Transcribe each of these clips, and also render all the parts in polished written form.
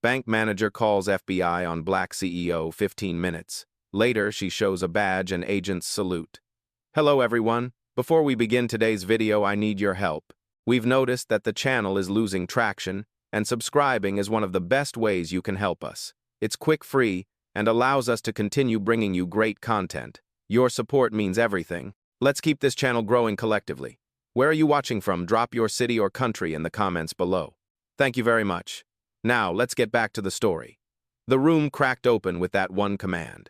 Bank manager calls FBI on black CEO 15 minutes. Later, she shows a badge and agents salute. Hello everyone. Before we begin today's video, I need your help. We've noticed that the channel is losing traction, and subscribing is one of the best ways you can help us. It's quick, free, and allows us to continue bringing you great content. Your support means everything. Let's keep this channel growing collectively. Where are you watching from? Drop your city or country in the comments below. Thank you very much. Now, let's get back to the story. The room cracked open with that one command.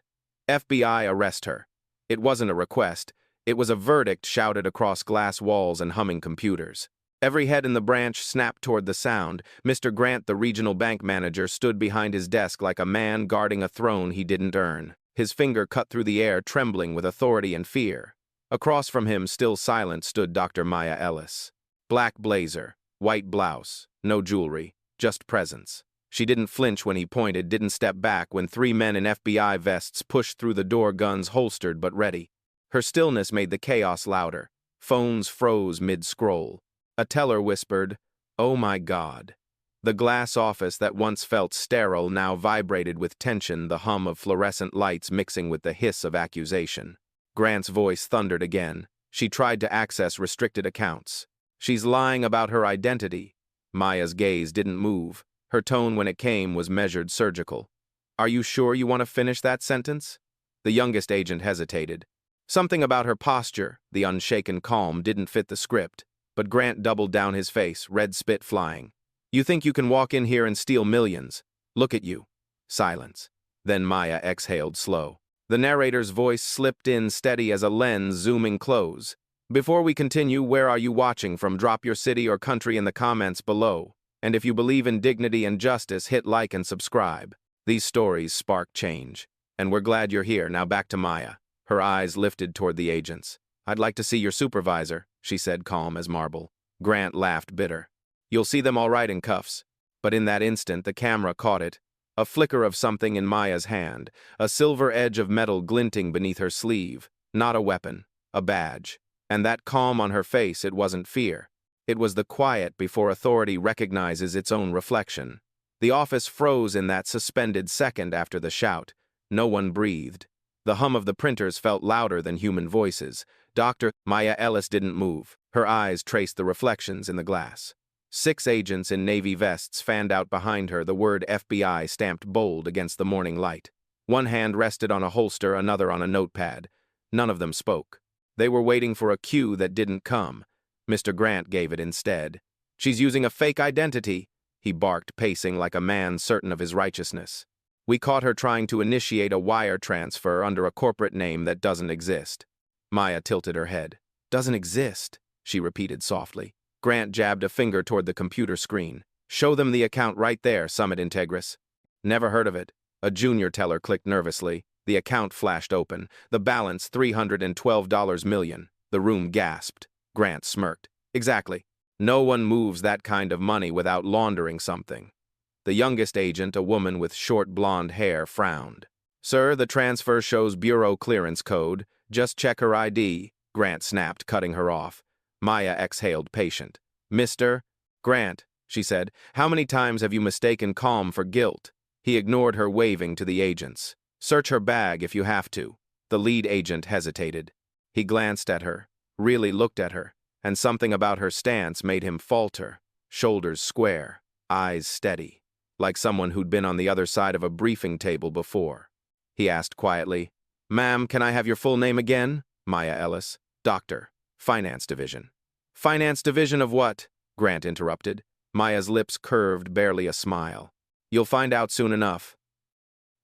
FBI, arrest her. It wasn't a request. It was a verdict shouted across glass walls and humming computers. Every head in the branch snapped toward the sound. Mr. Grant, the regional bank manager, stood behind his desk like a man guarding a throne he didn't earn. His finger cut through the air, trembling with authority and fear. Across from him, still silent, stood Dr. Maya Ellis. Black blazer, white blouse, no jewelry, just presence. She didn't flinch when he pointed, didn't step back when three men in FBI vests pushed through the door, guns holstered but ready. Her stillness made the chaos louder. Phones froze mid-scroll. A teller whispered, "Oh my God." The glass office that once felt sterile now vibrated with tension, the hum of fluorescent lights mixing with the hiss of accusation. Grant's voice thundered again. She tried to access restricted accounts. She's lying about her identity. Maya's gaze didn't move. Her tone when it came was measured, surgical. Are you sure you want to finish that sentence? The youngest agent hesitated. Something about her posture, the unshaken calm, didn't fit the script. But Grant doubled down his face, red spit flying. You think you can walk in here and steal millions? Look at you. Silence. Then Maya exhaled slow. The narrator's voice slipped in steady as a lens zooming close. Before we continue, where are you watching from? Drop your city or country in the comments below. And if you believe in dignity and justice, hit like and subscribe. These stories spark change. And we're glad you're here. Now back to Maya. Her eyes lifted toward the agents. I'd like to see your supervisor, she said, calm as marble. Grant laughed bitter. You'll see them all right in cuffs. But in that instant, the camera caught it. A flicker of something in Maya's hand, a silver edge of metal glinting beneath her sleeve. Not a weapon, a badge. And that calm on her face, it wasn't fear. It was the quiet before authority recognizes its own reflection. The office froze in that suspended second after the shout. No one breathed. The hum of the printers felt louder than human voices. Dr. Maya Ellis didn't move. Her eyes traced the reflections in the glass. 6 agents in navy vests fanned out behind her, the word FBI stamped bold against the morning light. One hand rested on a holster, another on a notepad. None of them spoke. They were waiting for a cue that didn't come. Mr. Grant gave it instead. She's using a fake identity, he barked, pacing like a man certain of his righteousness. We caught her trying to initiate a wire transfer under a corporate name that doesn't exist. Maya tilted her head. Doesn't exist, she repeated softly. Grant jabbed a finger toward the computer screen. Show them the account right there, Summit Integris. Never heard of it. A junior teller clicked nervously. The account flashed open. The balance, $312 million. The room gasped. Grant smirked. Exactly. No one moves that kind of money without laundering something. The youngest agent, a woman with short blonde hair, frowned. Sir, the transfer shows bureau clearance code. Just check her ID, Grant snapped, cutting her off. Maya exhaled, patient. Mr. Grant, she said, how many times have you mistaken calm for guilt? He ignored her, waving to the agents. Search her bag if you have to. The lead agent hesitated. He glanced at her, really looked at her, and something about her stance made him falter. Shoulders square, eyes steady, like someone who'd been on the other side of a briefing table before. He asked quietly, Ma'am, can I have your full name again? Maya Ellis. Doctor. Finance Division. Finance Division of what? Grant interrupted. Maya's lips curved, barely a smile. You'll find out soon enough.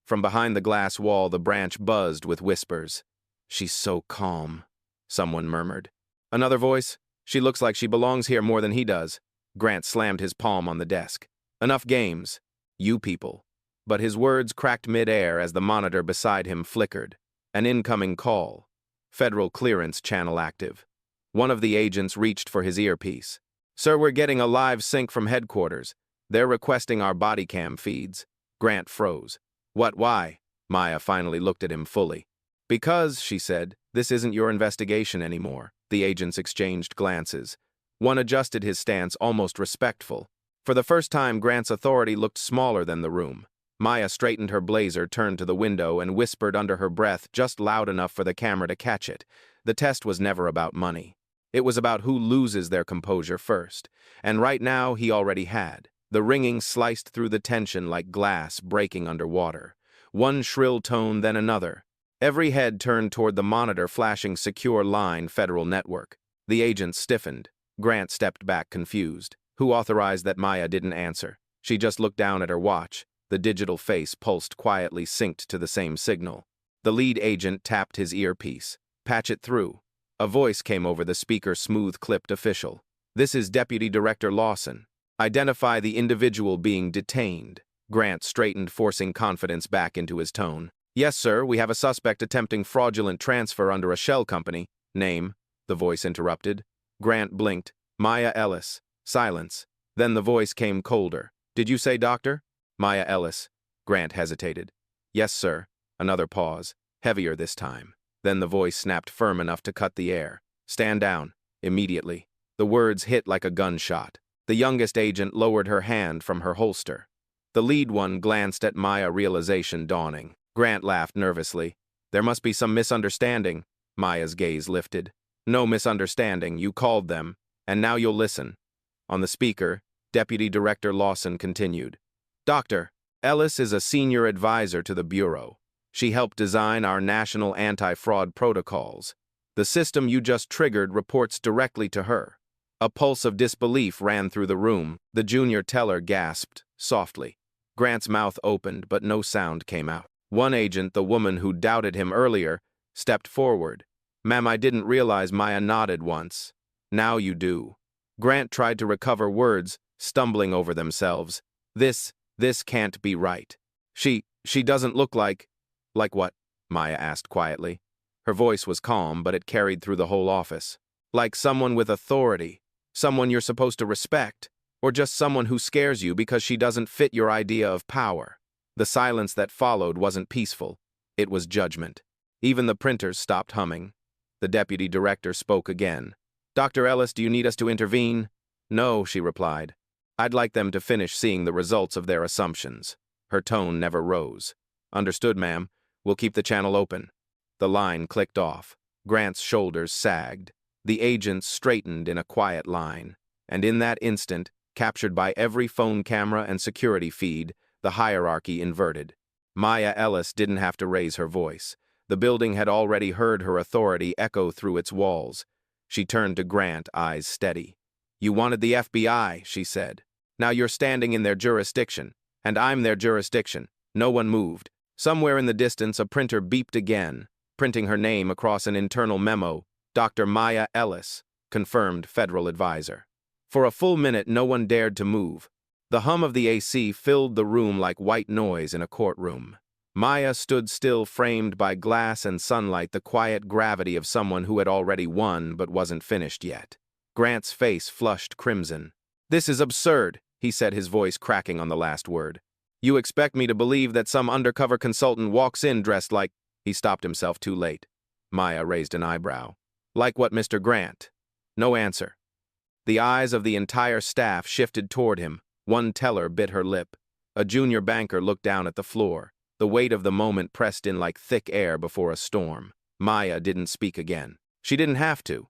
From behind the glass wall, the branch buzzed with whispers. She's so calm, someone murmured. Another voice. She looks like she belongs here more than he does. Grant slammed his palm on the desk. Enough games. You people. But his words cracked mid-air as the monitor beside him flickered. An incoming call. Federal clearance channel active. One of the agents reached for his earpiece. Sir, we're getting a live sync from headquarters. They're requesting our body cam feeds. Grant froze. What, why? Maya finally looked at him fully. Because, she said, this isn't your investigation anymore. The agents exchanged glances. One adjusted his stance, almost respectful. For the first time, Grant's authority looked smaller than the room. Maya straightened her blazer, turned to the window, and whispered under her breath, just loud enough for the camera to catch it. The test was never about money. It was about who loses their composure first. And right now, he already had. The ringing sliced through the tension like glass breaking underwater. One shrill tone, then another. Every head turned toward the monitor flashing secure line federal network. The agent stiffened. Grant stepped back confused. Who authorized that? Maya didn't answer. She just looked down at her watch. The digital face pulsed quietly, synced to the same signal. The lead agent tapped his earpiece. Patch it through. A voice came over the speaker, smooth-clipped official. This is Deputy Director Lawson. Identify the individual being detained. Grant straightened, forcing confidence back into his tone. Yes, sir, we have a suspect attempting fraudulent transfer under a shell company. Name, the voice interrupted. Grant blinked. Maya Ellis. Silence. Then the voice came colder. Did you say doctor? Maya Ellis. Grant hesitated. Yes, sir. Another pause. Heavier this time. Then the voice snapped firm enough to cut the air. Stand down. Immediately. The words hit like a gunshot. The youngest agent lowered her hand from her holster. The lead one glanced at Maya, realization dawning. Grant laughed nervously. There must be some misunderstanding. Maya's gaze lifted. No misunderstanding. You called them. And now you'll listen. On the speaker, Deputy Director Lawson continued. Dr. Ellis is a senior advisor to the Bureau. She helped design our national anti-fraud protocols. The system you just triggered reports directly to her. A pulse of disbelief ran through the room. The junior teller gasped softly. Grant's mouth opened, but no sound came out. One agent, the woman who doubted him earlier, stepped forward. Ma'am, I didn't realize. Maya nodded once. Now you do. Grant tried to recover words, stumbling over themselves. This can't be right. She doesn't look like... Like what? Maya asked quietly. Her voice was calm, but it carried through the whole office. Like someone with authority, someone you're supposed to respect, or just someone who scares you because she doesn't fit your idea of power. The silence that followed wasn't peaceful. It was judgment. Even the printers stopped humming. The deputy director spoke again. Dr. Ellis, do you need us to intervene? No, she replied. I'd like them to finish seeing the results of their assumptions. Her tone never rose. Understood, ma'am. We'll keep the channel open. The line clicked off. Grant's shoulders sagged. The agents straightened in a quiet line. And in that instant, captured by every phone camera and security feed, the hierarchy inverted. Maya Ellis didn't have to raise her voice. The building had already heard her authority echo through its walls. She turned to Grant, eyes steady. You wanted the FBI, she said. Now you're standing in their jurisdiction, and I'm their jurisdiction. No one moved. Somewhere in the distance, a printer beeped again, printing her name across an internal memo. Dr. Maya Ellis, confirmed federal advisor. For a full minute, no one dared to move. The hum of the AC filled the room like white noise in a courtroom. Maya stood still, framed by glass and sunlight, the quiet gravity of someone who had already won but wasn't finished yet. Grant's face flushed crimson. This is absurd, he said, his voice cracking on the last word. You expect me to believe that some undercover consultant walks in dressed like... He stopped himself too late. Maya raised an eyebrow. Like what, Mr. Grant? No answer. The eyes of the entire staff shifted toward him. One teller bit her lip. A junior banker looked down at the floor. The weight of the moment pressed in like thick air before a storm. Maya didn't speak again. She didn't have to.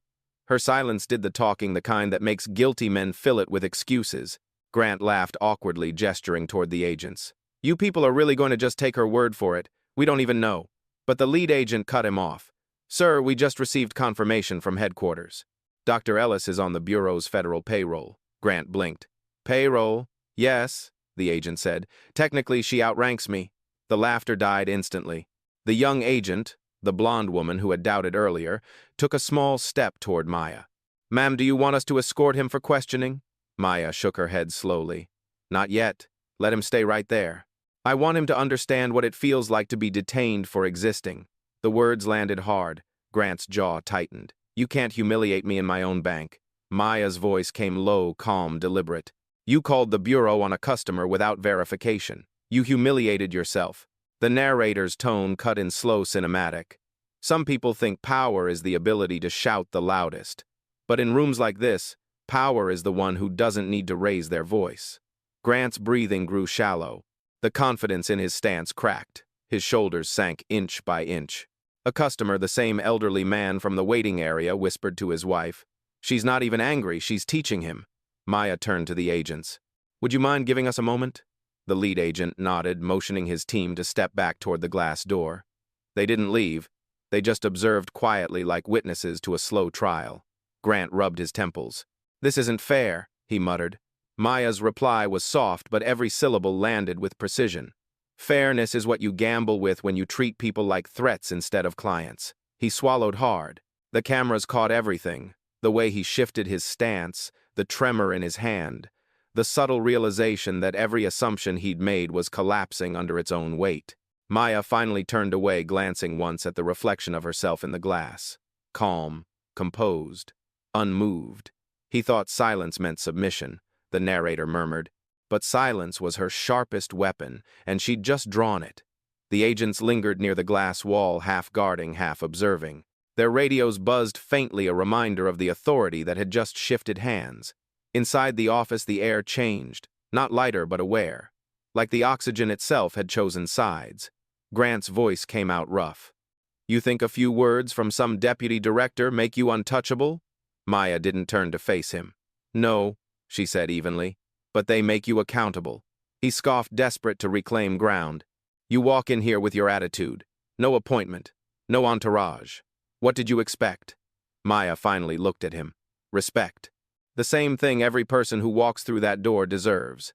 Her silence did the talking, the kind that makes guilty men fill it with excuses. Grant laughed awkwardly, gesturing toward the agents. You people are really going to just take her word for it? We don't even know. But the lead agent cut him off. Sir, we just received confirmation from headquarters. Dr. Ellis is on the Bureau's federal payroll. Grant blinked. Payroll? Yes, the agent said. Technically, she outranks me. The laughter died instantly. The young agent, the blonde woman who had doubted earlier, took a small step toward Maya. Ma'am, do you want us to escort him for questioning? Maya shook her head slowly. Not yet. Let him stay right there. I want him to understand what it feels like to be detained for existing. The words landed hard. Grant's jaw tightened. You can't humiliate me in my own bank. Maya's voice came low, calm, deliberate. You called the Bureau on a customer without verification. You humiliated yourself. The narrator's tone cut in slow cinematic. Some people think power is the ability to shout the loudest. But in rooms like this, power is the one who doesn't need to raise their voice. Grant's breathing grew shallow. The confidence in his stance cracked. His shoulders sank inch by inch. A customer, the same elderly man from the waiting area, whispered to his wife, "She's not even angry, she's teaching him." Maya turned to the agents. "Would you mind giving us a moment?" The lead agent nodded, motioning his team to step back toward the glass door. They didn't leave. They just observed quietly like witnesses to a slow trial. Grant rubbed his temples. "This isn't fair," he muttered. Maya's reply was soft, but every syllable landed with precision. "Fairness is what you gamble with when you treat people like threats instead of clients." He swallowed hard. The cameras caught everything. The way he shifted his stance, the tremor in his hand, the subtle realization that every assumption he'd made was collapsing under its own weight. Maya finally turned away, glancing once at the reflection of herself in the glass. Calm, composed, unmoved. He thought silence meant submission, the narrator murmured. But silence was her sharpest weapon, and she'd just drawn it. The agents lingered near the glass wall, half guarding, half observing. Their radios buzzed faintly, a reminder of the authority that had just shifted hands. Inside the office, the air changed, not lighter but aware. Like the oxygen itself had chosen sides. Grant's voice came out rough. "You think a few words from some deputy director make you untouchable?" Maya didn't turn to face him. "No," she said evenly. "But they make you accountable." He scoffed, desperate to reclaim ground. "You walk in here with your attitude. No appointment. No entourage. What did you expect?" Maya finally looked at him. "Respect. The same thing every person who walks through that door deserves."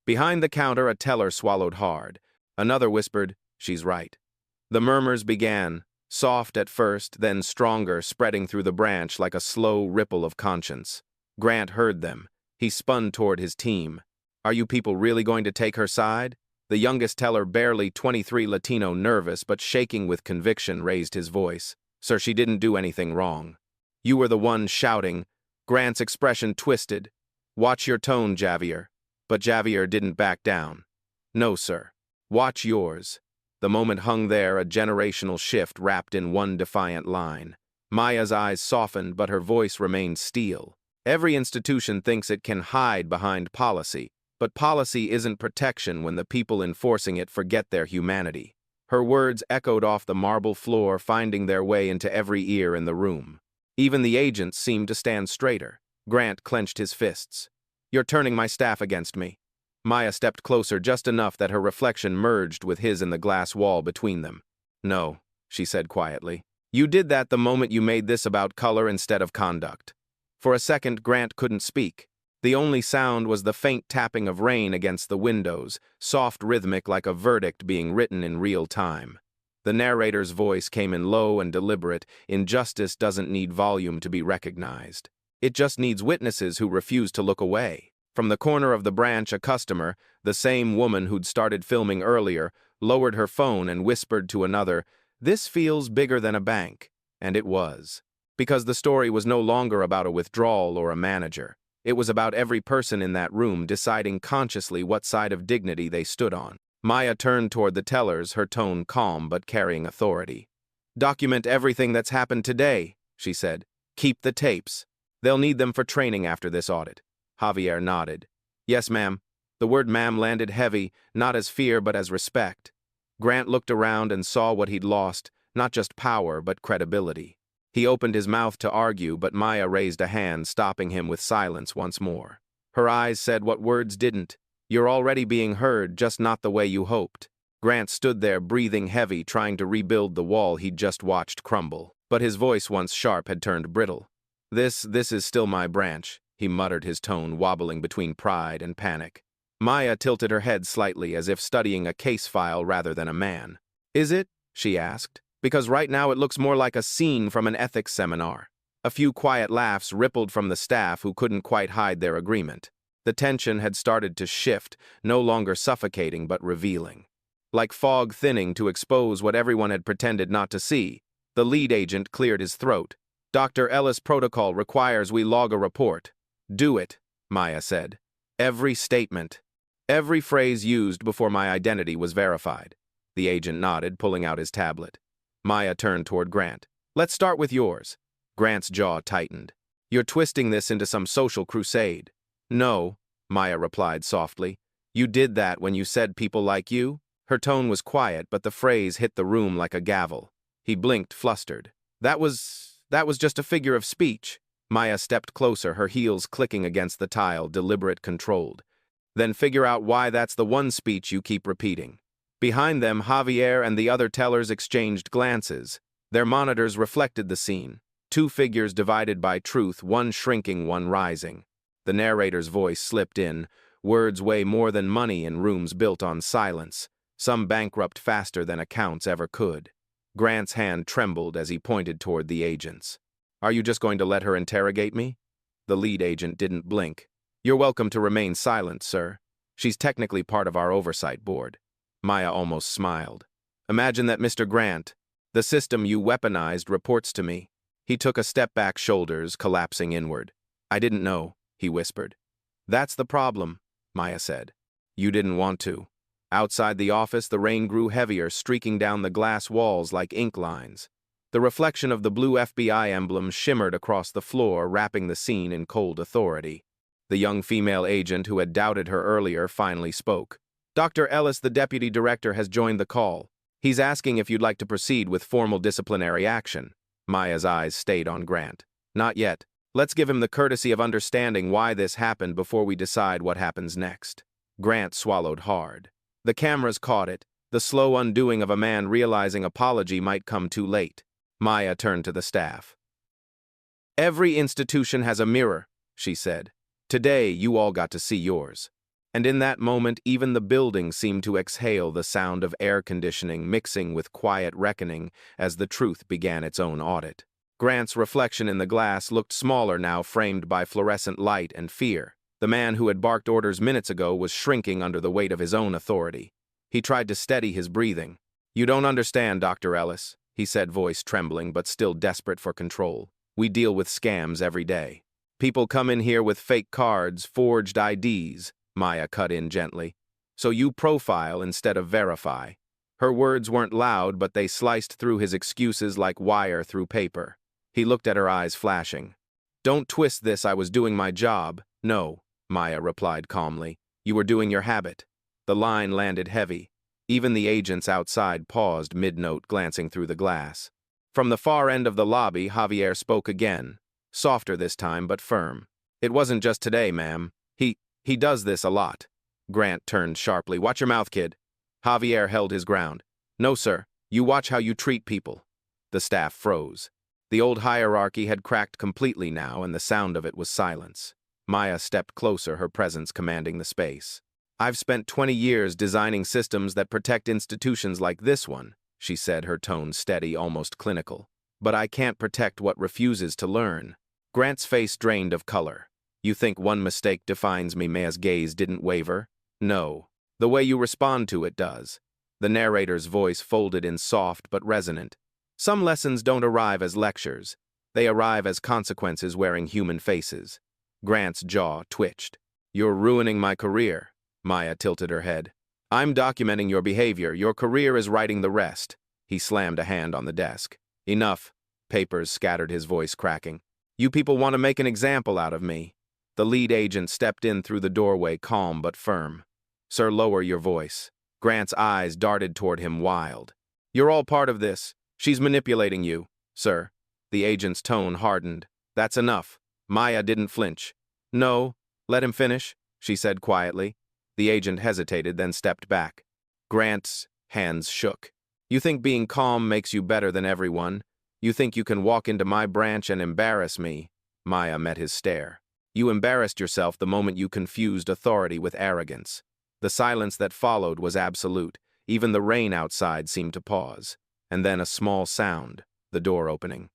Behind the counter, a teller swallowed hard. Another whispered, "She's right." The murmurs began, soft at first, then stronger, spreading through the branch like a slow ripple of conscience. Grant heard them. He spun toward his team. "Are you people really going to take her side?" The youngest teller, barely 23, Latino, nervous but shaking with conviction, raised his voice. "Sir, she didn't do anything wrong." "You were the one shouting." Grant's expression twisted. "Watch your tone, Javier." But Javier didn't back down. "No, sir. Watch yours." The moment hung there, a generational shift wrapped in one defiant line. Maya's eyes softened, but her voice remained steel. Every institution thinks it can hide behind policy, but policy isn't protection when the people enforcing it forget their humanity. Her words echoed off the marble floor, finding their way into every ear in the room. Even the agents seemed to stand straighter. Grant clenched his fists. "You're turning my staff against me." Maya stepped closer, just enough that her reflection merged with his in the glass wall between them. "No," she said quietly. "You did that the moment you made this about color instead of conduct." For a second, Grant couldn't speak. The only sound was the faint tapping of rain against the windows, soft, rhythmic, like a verdict being written in real time. The narrator's voice came in low and deliberate. "Injustice doesn't need volume to be recognized. It just needs witnesses who refuse to look away." From the corner of the branch, a customer, the same woman who'd started filming earlier, lowered her phone and whispered to another, "This feels bigger than a bank." And it was. Because the story was no longer about a withdrawal or a manager. It was about every person in that room deciding consciously what side of dignity they stood on. Maya turned toward the tellers, her tone calm but carrying authority. "Document everything that's happened today," she said. "Keep the tapes. They'll need them for training after this audit." Javier nodded. "Yes, ma'am." The word ma'am landed heavy, not as fear but as respect. Grant looked around and saw what he'd lost, not just power but credibility. He opened his mouth to argue, but Maya raised a hand, stopping him with silence once more. Her eyes said what words didn't. "You're already being heard, just not the way you hoped." Grant stood there, breathing heavy, trying to rebuild the wall he'd just watched crumble. But his voice, once sharp, had turned brittle. This is still my branch," he muttered, his tone wobbling between pride and panic. Maya tilted her head slightly, as if studying a case file rather than a man. "Is it?" she asked. "Because right now it looks more like a scene from an ethics seminar." A few quiet laughs rippled from the staff, who couldn't quite hide their agreement. The tension had started to shift, no longer suffocating but revealing. Like fog thinning to expose what everyone had pretended not to see, the lead agent cleared his throat. "Dr. Ellis' protocol requires we log a report." "Do it," Maya said. "Every statement. Every phrase used before my identity was verified." The agent nodded, pulling out his tablet. Maya turned toward Grant. "Let's start with yours." Grant's jaw tightened. "You're twisting this into some social crusade." "No," Maya replied softly. You did that when you said people like you? Her tone was quiet, but the phrase hit the room like a gavel. He blinked, flustered. That was just a figure of speech. Maya stepped closer, her heels clicking against the tile, deliberate, controlled. Then figure out why that's the one speech you keep repeating. Behind them, Javier and the other tellers exchanged glances. Their monitors reflected the scene. Two figures divided by truth, one shrinking, one rising. The narrator's voice slipped in. Words weigh more than money in rooms built on silence. Some bankrupt faster than accounts ever could. Grant's hand trembled as he pointed toward the agents. Are you just going to let her interrogate me? The lead agent didn't blink. You're welcome to remain silent, sir. She's technically part of our oversight board. Maya almost smiled. Imagine that Mr. Grant, the system you weaponized, reports to me. He took a step back, shoulders collapsing inward. I didn't know, he whispered. That's the problem, Maya said. You didn't want to. Outside the office, the rain grew heavier, streaking down the glass walls like ink lines. The reflection of the blue FBI emblem shimmered across the floor, wrapping the scene in cold authority. The young female agent who had doubted her earlier finally spoke. Dr. Ellis, the deputy director, has joined the call. He's asking if you'd like to proceed with formal disciplinary action. Maya's eyes stayed on Grant. Not yet. Let's give him the courtesy of understanding why this happened before we decide what happens next. Grant swallowed hard. The cameras caught it, the slow undoing of a man realizing apology might come too late. Maya turned to the staff. Every institution has a mirror, she said. Today, you all got to see yours. And in that moment, even the building seemed to exhale the sound of air conditioning mixing with quiet reckoning as the truth began its own audit. Grant's reflection in the glass looked smaller now, framed by fluorescent light and fear. The man who had barked orders minutes ago was shrinking under the weight of his own authority. He tried to steady his breathing. You don't understand, Dr. Ellis, he said, voice trembling but still desperate for control. We deal with scams every day. People come in here with fake cards, forged IDs, Maya cut in gently. So you profile instead of verify. Her words weren't loud, but they sliced through his excuses like wire through paper. He looked at her, eyes flashing. Don't twist this, I was doing my job. No, Maya replied calmly. You were doing your habit. The line landed heavy. Even the agents outside paused mid-note, glancing through the glass. From the far end of the lobby, Javier spoke again. Softer this time, but firm. It wasn't just today, ma'am. He does this a lot. Grant turned sharply. Watch your mouth, kid. Javier held his ground. No, sir. You watch how you treat people. The staff froze. The old hierarchy had cracked completely now, and the sound of it was silence. Maya stepped closer, her presence commanding the space. I've spent 20 years designing systems that protect institutions like this one, she said, her tone steady, almost clinical. But I can't protect what refuses to learn. Grant's face drained of color. You think one mistake defines me? Maya's gaze didn't waver. No. The way you respond to it does. The narrator's voice folded in soft but resonant. Some lessons don't arrive as lectures. They arrive as consequences wearing human faces. Grant's jaw twitched. You're ruining my career. Maya tilted her head. I'm documenting your behavior. Your career is writing the rest. He slammed a hand on the desk. Enough. Papers scattered, his voice cracking. You people want to make an example out of me. The lead agent stepped in through the doorway, calm but firm. Sir, lower your voice. Grant's eyes darted toward him, wild. You're all part of this. She's manipulating you, sir. The agent's tone hardened. That's enough. Maya didn't flinch. No, let him finish, she said quietly. The agent hesitated, then stepped back. Grant's hands shook. You think being calm makes you better than everyone? You think you can walk into my branch and embarrass me? Maya met his stare. You embarrassed yourself the moment you confused authority with arrogance. The silence that followed was absolute. Even the rain outside seemed to pause. And then a small sound, the door opening.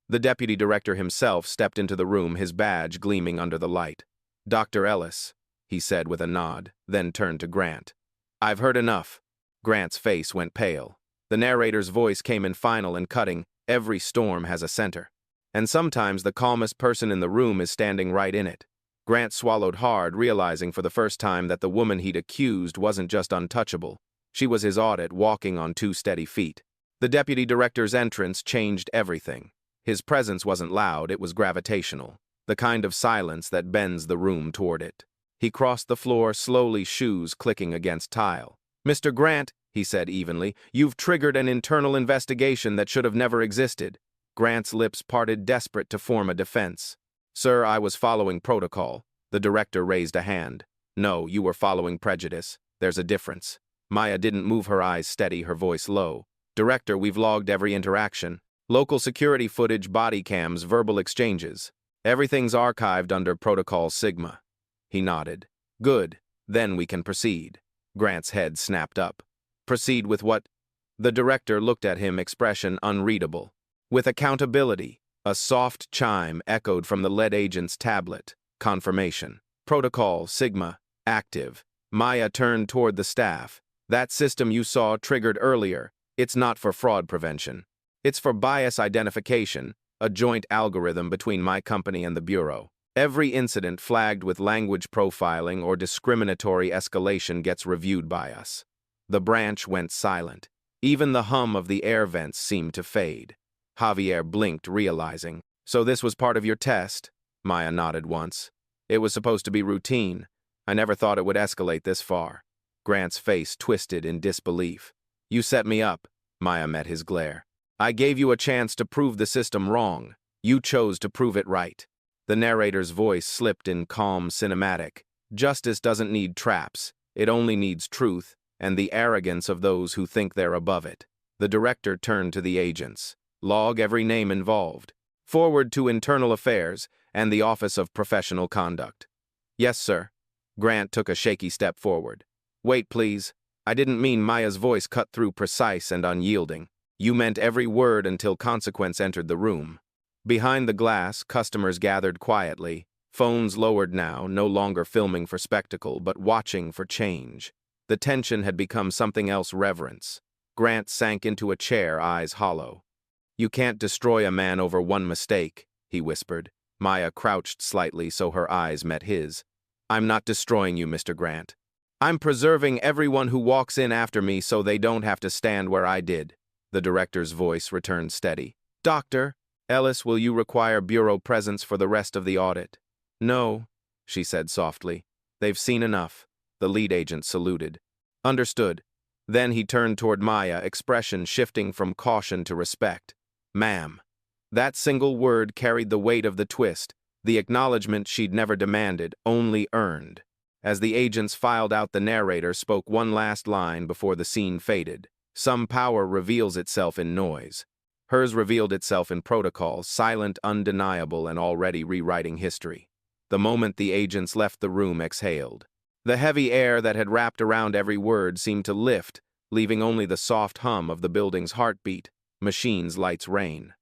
The deputy director himself stepped into the room, his badge gleaming under the light. Dr. Ellis, he said with a nod, then turned to Grant. I've heard enough. Grant's face went pale. The narrator's voice came in final and cutting. Every storm has a center. And sometimes the calmest person in the room is standing right in it. Grant swallowed hard, realizing for the first time that the woman he'd accused wasn't just untouchable. She was his audit, walking on two steady feet. The deputy director's entrance changed everything. His presence wasn't loud, it was gravitational, the kind of silence that bends the room toward it. He crossed the floor slowly, shoes clicking against tile. "Mr. Grant," he said evenly, "you've triggered an internal investigation that should have never existed." Grant's lips parted, desperate to form a defense. "Sir, I was following protocol." The director raised a hand. "No, you were following prejudice. There's a difference." Maya didn't move, her eyes steady, her voice low. "Director, we've logged every interaction. Local security footage, body cams, verbal exchanges. Everything's archived under Protocol Sigma." He nodded. "Good. Then we can proceed." Grant's head snapped up. "Proceed with what?" The director looked at him, expression unreadable. "With accountability." A soft chime echoed from the lead agent's tablet. Confirmation. "Protocol Sigma active." Maya turned toward the staff. "That system you saw triggered earlier, it's not for fraud prevention. It's for bias identification, a joint algorithm between my company and the Bureau. Every incident flagged with language profiling or discriminatory escalation gets reviewed by us." The branch went silent. Even the hum of the air vents seemed to fade. Javier blinked, realizing. "So this was part of your test?" Maya nodded once. "It was supposed to be routine. I never thought it would escalate this far." Grant's face twisted in disbelief. "You set me up." Maya met his glare. "I gave you a chance to prove the system wrong. You chose to prove it right." The narrator's voice slipped in calm cinematic. "Justice doesn't need traps. It only needs truth and the arrogance of those who think they're above it." The director turned to the agents. "Log every name involved. Forward to Internal Affairs and the Office of Professional Conduct." "Yes, sir." Grant took a shaky step forward. "Wait, please. I didn't mean." Maya's voice cut through, precise and unyielding. "You meant every word until consequence entered the room." Behind the glass, customers gathered quietly, phones lowered now, no longer filming for spectacle, but watching for change. The tension had become something else, reverence. Grant sank into a chair, eyes hollow. "You can't destroy a man over one mistake," he whispered. Maya crouched slightly so her eyes met his. "I'm not destroying you, Mr. Grant. I'm preserving everyone who walks in after me so they don't have to stand where I did." The director's voice returned steady. "Dr. Ellis, will you require Bureau presence for the rest of the audit?" "No," she said softly. "They've seen enough." The lead agent saluted. "Understood." Then he turned toward Maya, expression shifting from caution to respect. "Ma'am." That single word carried the weight of the twist, the acknowledgement she'd never demanded, only earned. As the agents filed out, the narrator spoke one last line before the scene faded. "Some power reveals itself in noise." Hers revealed itself in protocol, silent, undeniable, and already rewriting history. The moment the agents left the room, exhaled. The heavy air that had wrapped around every word seemed to lift, leaving only the soft hum of the building's heartbeat. Machines, lights, rain.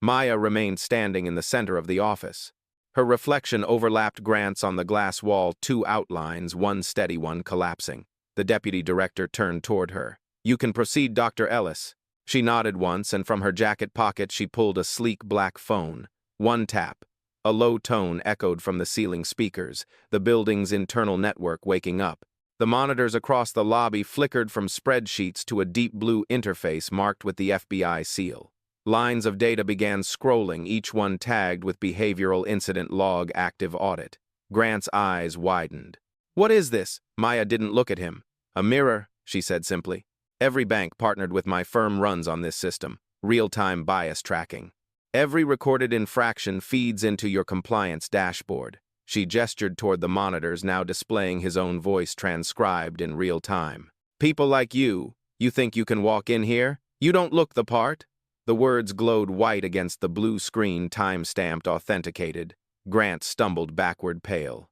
Maya remained standing in the center of the office. Her reflection overlapped Grant's on the glass wall, two outlines, one steady, one collapsing. The deputy director turned toward her. "You can proceed, Dr. Ellis." She nodded once, and from her jacket pocket she pulled a sleek black phone. One tap. A low tone echoed from the ceiling speakers, the building's internal network waking up. The monitors across the lobby flickered from spreadsheets to a deep blue interface marked with the FBI seal. Lines of data began scrolling, each one tagged with Behavioral Incident Log Active Audit. Grant's eyes widened. "What is this?" Maya didn't look at him. "A mirror," she said simply. "Every bank partnered with my firm runs on this system. Real-time bias tracking. Every recorded infraction feeds into your compliance dashboard." She gestured toward the monitors, now displaying his own voice transcribed in real time. "People like you think you can walk in here? You don't look the part." The words glowed white against the blue screen, time-stamped, authenticated. Grant stumbled backward, pale.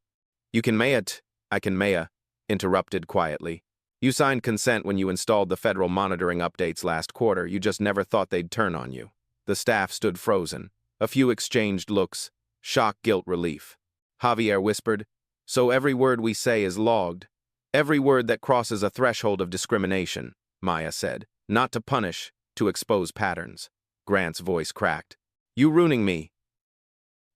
"You can I can Maya," interrupted quietly. "You signed consent when you installed the federal monitoring updates last quarter. You just never thought they'd turn on you." The staff stood frozen. A few exchanged looks. Shock, guilt, relief. Javier whispered, "So every word we say is logged." "Every word that crosses a threshold of discrimination," Maya said. "Not to punish, to expose patterns." Grant's voice cracked. "You ruining me."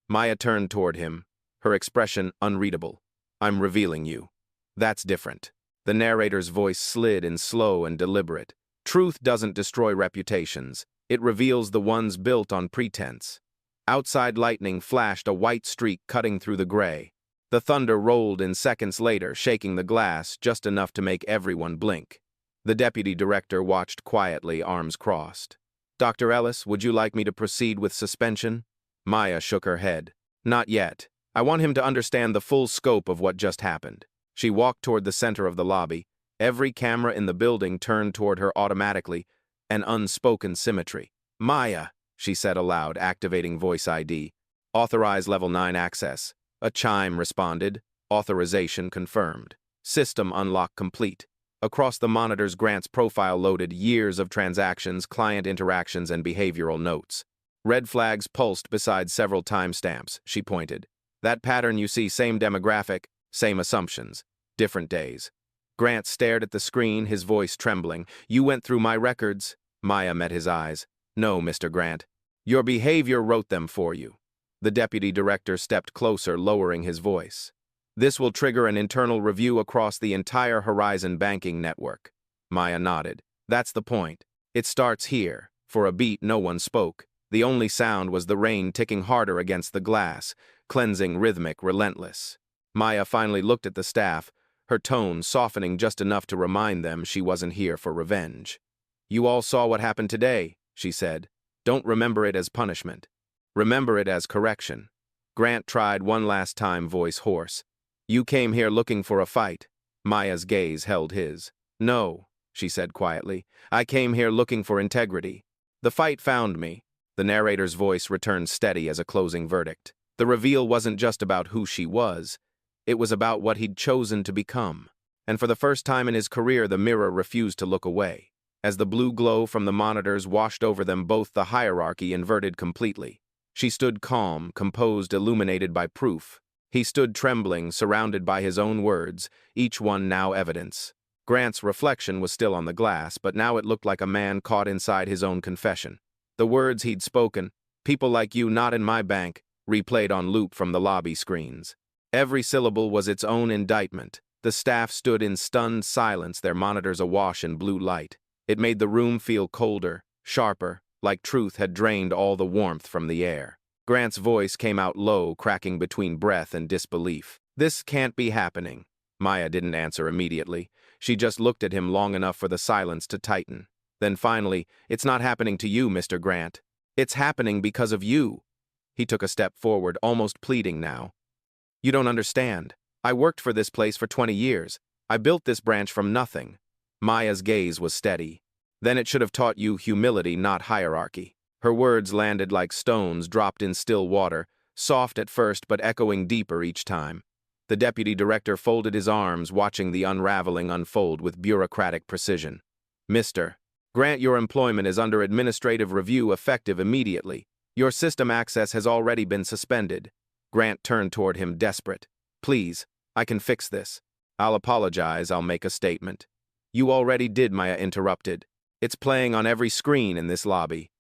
Maya turned toward him, her expression unreadable. "I'm revealing you. That's different." The narrator's voice slid in slow and deliberate. "Truth doesn't destroy reputations. It reveals the ones built on pretense." Outside lightning flashed, a white streak cutting through the gray. The thunder rolled in seconds later, shaking the glass just enough to make everyone blink. The deputy director watched quietly, arms crossed. "Dr. Ellis, would you like me to proceed with suspension?" Maya shook her head. "Not yet. I want him to understand the full scope of what just happened." She walked toward the center of the lobby. Every camera in the building turned toward her automatically, an unspoken symmetry. "Maya," she said aloud, activating voice ID. "Authorize level 9 access." A chime responded. Authorization confirmed. System unlock complete. Across the monitors, Grant's profile loaded years of transactions, client interactions, and behavioral notes. Red flags pulsed beside several timestamps, she pointed. "That pattern you see, same demographic, same assumptions, different days." Grant stared at the screen, his voice trembling. "You went through my records?" Maya met his eyes. "No, Mr. Grant. Your behavior wrote them for you." The deputy director stepped closer, lowering his voice. "This will trigger an internal review across the entire Horizon banking network." Maya nodded. "That's the point. It starts here." For a beat, no one spoke. The only sound was the rain ticking harder against the glass, cleansing, rhythmic, relentless. Maya finally looked at the staff, her tone softening just enough to remind them she wasn't here for revenge. "You all saw what happened today," she said. "Don't remember it as punishment. Remember it as correction." Grant tried one last time, voice hoarse. "You came here looking for a fight." Maya's gaze held his. "No," she said quietly. "I came here looking for integrity. The fight found me." The narrator's voice returned steady as a closing verdict. The reveal wasn't just about who she was. It was about what he'd chosen to become. And for the first time in his career, the mirror refused to look away. As the blue glow from the monitors washed over them both, the hierarchy inverted completely. She stood calm, composed, illuminated by proof. He stood trembling, surrounded by his own words, each one now evidence. Grant's reflection was still on the glass, but now it looked like a man caught inside his own confession. The words he'd spoken, "People like you not in my bank," replayed on loop from the lobby screens. Every syllable was its own indictment. The staff stood in stunned silence, their monitors awash in blue light. It made the room feel colder, sharper, like truth had drained all the warmth from the air. Grant's voice came out low, cracking between breath and disbelief. "This can't be happening." Maya didn't answer immediately. She just looked at him long enough for the silence to tighten. Then finally, "It's not happening to you, Mr. Grant. It's happening because of you." He took a step forward, almost pleading now. "You don't understand. I worked for this place for 20 years. I built this branch from nothing." Maya's gaze was steady. "Then it should have taught you humility, not hierarchy." Her words landed like stones dropped in still water, soft at first but echoing deeper each time. The deputy director folded his arms, watching the unraveling unfold with bureaucratic precision. "Mr. Grant, your employment is under administrative review, effective immediately. Your system access has already been suspended." Grant turned toward him, desperate. "Please, I can fix this. I'll apologize, I'll make a statement." "You already did," Maya interrupted. "It's playing on every screen in this lobby."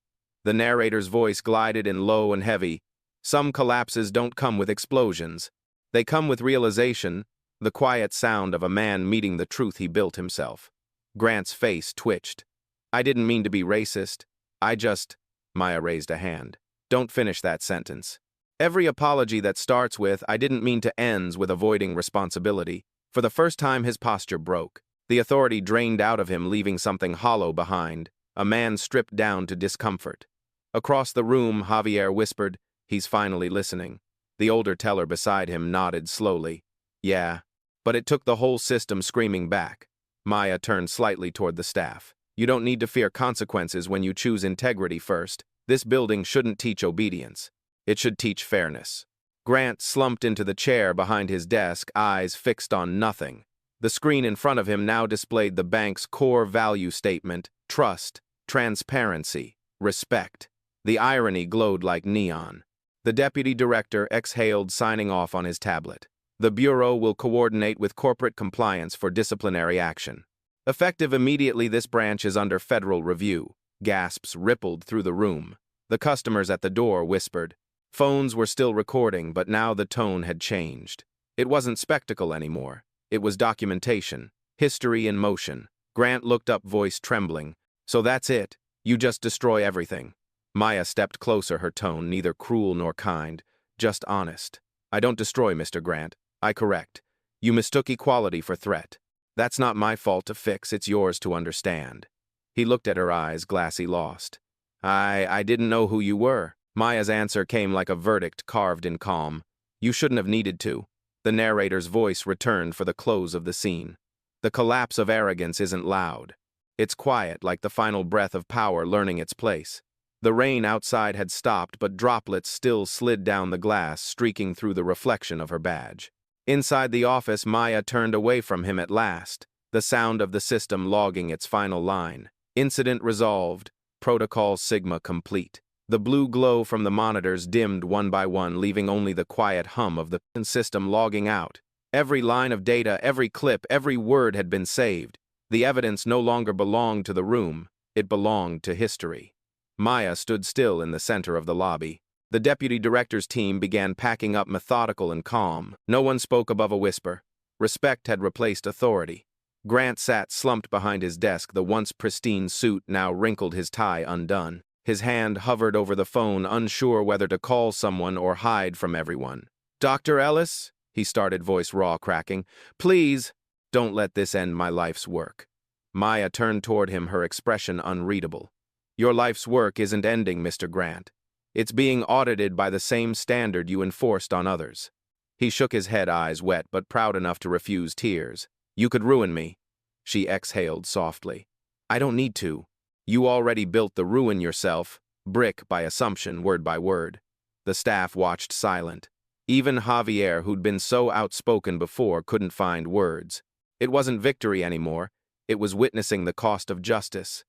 The narrator's voice glided in low and heavy. "Some collapses don't come with explosions. They come with realization, the quiet sound of a man meeting the truth he built himself." Grant's face twitched. "I didn't mean to be racist. I just—" Maya raised a hand. "Don't finish that sentence. Every apology that starts with, 'I didn't mean to,' ends with avoiding responsibility." For the first time, his posture broke. The authority drained out of him, leaving something hollow behind, a man stripped down to discomfort. Across the room, Javier whispered, "He's finally listening." The older teller beside him nodded slowly. "Yeah." But it took the whole system screaming back. Maya turned slightly toward the staff. "You don't need to fear consequences when you choose integrity first. This building shouldn't teach obedience. It should teach fairness." Grant slumped into the chair behind his desk, eyes fixed on nothing. The screen in front of him now displayed the bank's core value statement: trust, transparency, respect. The irony glowed like neon. The deputy director exhaled, signing off on his tablet. "The Bureau will coordinate with corporate compliance for disciplinary action. Effective immediately, this branch is under federal review." Gasps rippled through the room. The customers at the door whispered. Phones were still recording, but now the tone had changed. It wasn't spectacle anymore. It was documentation, history in motion. Grant looked up, voice trembling. "So that's it? You just destroy everything?" Maya stepped closer, her tone neither cruel nor kind, just honest. "I don't destroy, Mr. Grant. I correct. You mistook equality for threat. That's not my fault to fix, it's yours to understand. He looked at her eyes, glassy lost. I didn't know who you were. Maya's answer came like a verdict carved in calm. You shouldn't have needed to. The narrator's voice returned for the close of the scene. The collapse of arrogance isn't loud. It's quiet, like the final breath of power learning its place. The rain outside had stopped, but droplets still slid down the glass, streaking through the reflection of her badge. Inside the office, Maya turned away from him at last, the sound of the system logging its final line. Incident resolved, protocol Sigma complete. The blue glow from the monitors dimmed one by one, leaving only the quiet hum of the system logging out. Every line of data, every clip, every word had been saved. The evidence no longer belonged to the room, it belonged to history. Maya stood still in the center of the lobby. The deputy director's team began packing up, methodical and calm. No one spoke above a whisper. Respect had replaced authority. Grant sat slumped behind his desk, the once pristine suit now wrinkled, his tie undone. His hand hovered over the phone, unsure whether to call someone or hide from everyone. "Dr. Ellis?" he started, voice raw, cracking. "Please, don't let this end my life's work." Maya turned toward him, her expression unreadable. "Your life's work isn't ending, Mr. Grant. It's being audited by the same standard you enforced on others." He shook his head, eyes wet but proud enough to refuse tears. "You could ruin me." She exhaled softly. "I don't need to. You already built the ruin yourself, brick by assumption, word by word." The staff watched silent. Even Javier, who'd been so outspoken before, couldn't find words. It wasn't victory anymore. It was witnessing the cost of justice.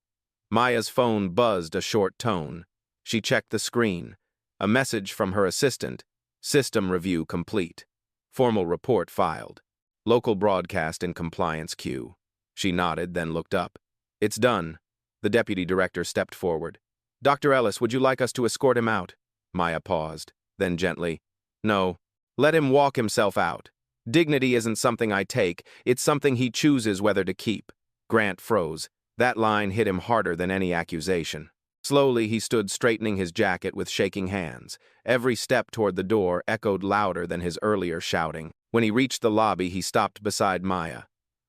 Maya's phone buzzed, a short tone. She checked the screen. A message from her assistant. System review complete. Formal report filed. Local broadcast in compliance queue. She nodded, then looked up. "It's done." The deputy director stepped forward. "Dr. Ellis, would you like us to escort him out?" Maya paused, then gently. "No. Let him walk himself out. Dignity isn't something I take, it's something he chooses whether to keep." Grant froze. That line hit him harder than any accusation. Slowly, he stood straightening his jacket with shaking hands. Every step toward the door echoed louder than his earlier shouting. When he reached the lobby, he stopped beside Maya.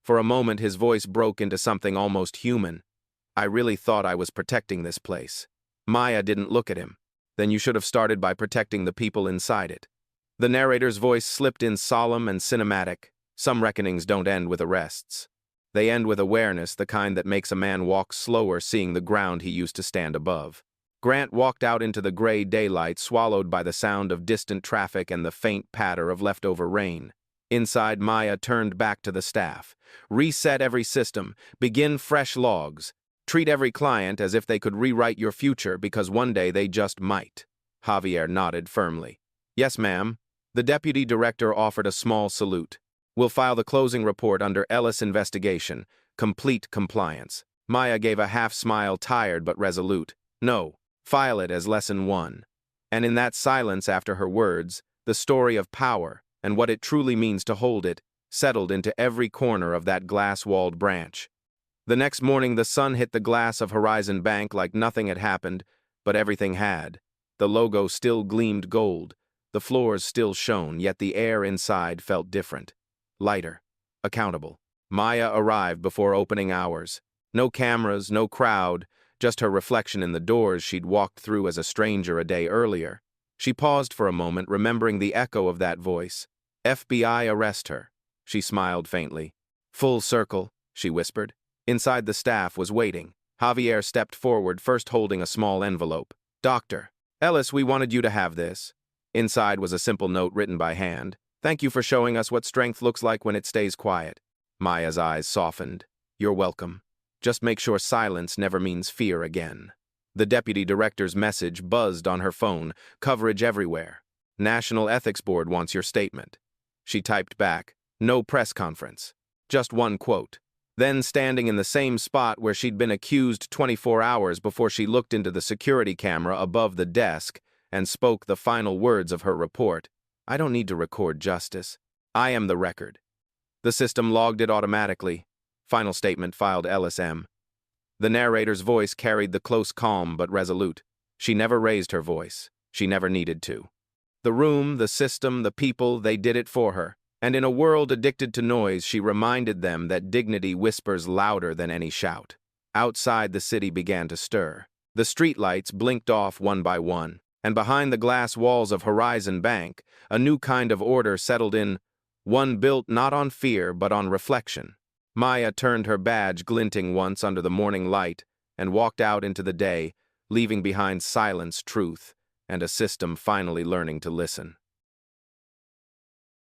For a moment, his voice broke into something almost human. "I really thought I was protecting this place." Maya didn't look at him. "Then you should have started by protecting the people inside it." The narrator's voice slipped in, solemn and cinematic. "Some reckonings don't end with arrests. They end with awareness, the kind that makes a man walk slower, seeing the ground he used to stand above." Grant walked out into the gray daylight, swallowed by the sound of distant traffic and the faint patter of leftover rain. Inside, Maya turned back to the staff. "Reset every system. Begin fresh logs. Treat every client as if they could rewrite your future, because one day they just might." Javier nodded firmly. "Yes, ma'am." The deputy director offered a small salute. "We'll file the closing report under Ellis investigation. Complete compliance." Maya gave a half-smile, tired but resolute. "No, file it as lesson 1. And in that silence after her words, the story of power, and what it truly means to hold it, settled into every corner of that glass-walled branch. The next morning, the sun hit the glass of Horizon Bank like nothing had happened, but everything had. The logo still gleamed gold. The floors still shone, yet the air inside felt different. Lighter. Accountable. Maya arrived before opening hours. No cameras, no crowd, just her reflection in the doors she'd walked through as a stranger a day earlier. She paused for a moment, remembering the echo of that voice. "FBI, arrest her." She smiled faintly. "Full circle," she whispered. Inside, the staff was waiting. Javier stepped forward, first holding a small envelope. "Dr. Ellis, we wanted you to have this." Inside was a simple note written by hand. "Thank you for showing us what strength looks like when it stays quiet." Maya's eyes softened. "You're welcome. Just make sure silence never means fear again." The deputy director's message buzzed on her phone, coverage everywhere. "National Ethics Board wants your statement." She typed back, "No press conference. Just one quote." Then, standing in the same spot where she'd been accused 24 hours before, she looked into the security camera above the desk and spoke the final words of her report. "I don't need to record justice. I am the record." The system logged it automatically. Final statement filed, Ellis M. The narrator's voice carried the close calm but resolute. She never raised her voice. She never needed to. The room, the system, the people, they did it for her. And in a world addicted to noise, she reminded them that dignity whispers louder than any shout. Outside, the city began to stir. The streetlights blinked off one by one, and behind the glass walls of Horizon Bank, a new kind of order settled in, one built not on fear but on reflection. Maya turned her badge glinting once under the morning light and walked out into the day, leaving behind silence, truth, and a system finally learning to listen.